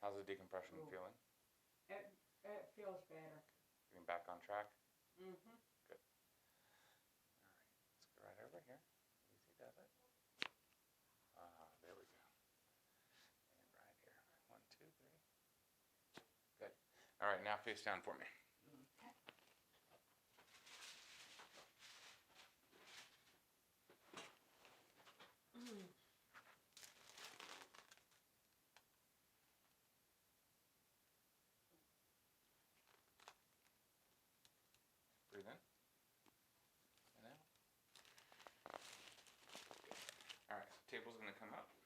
How's the decompression Ooh. feeling? It feels better. Getting back on track? Mm-hmm. Good. Alright, let's go right over here. Easy does it. There we go. And right here. 1, 2, 3. Good. Alright, now face down for me. Okay. Breathe in. And out. Alright, so table's going to come up.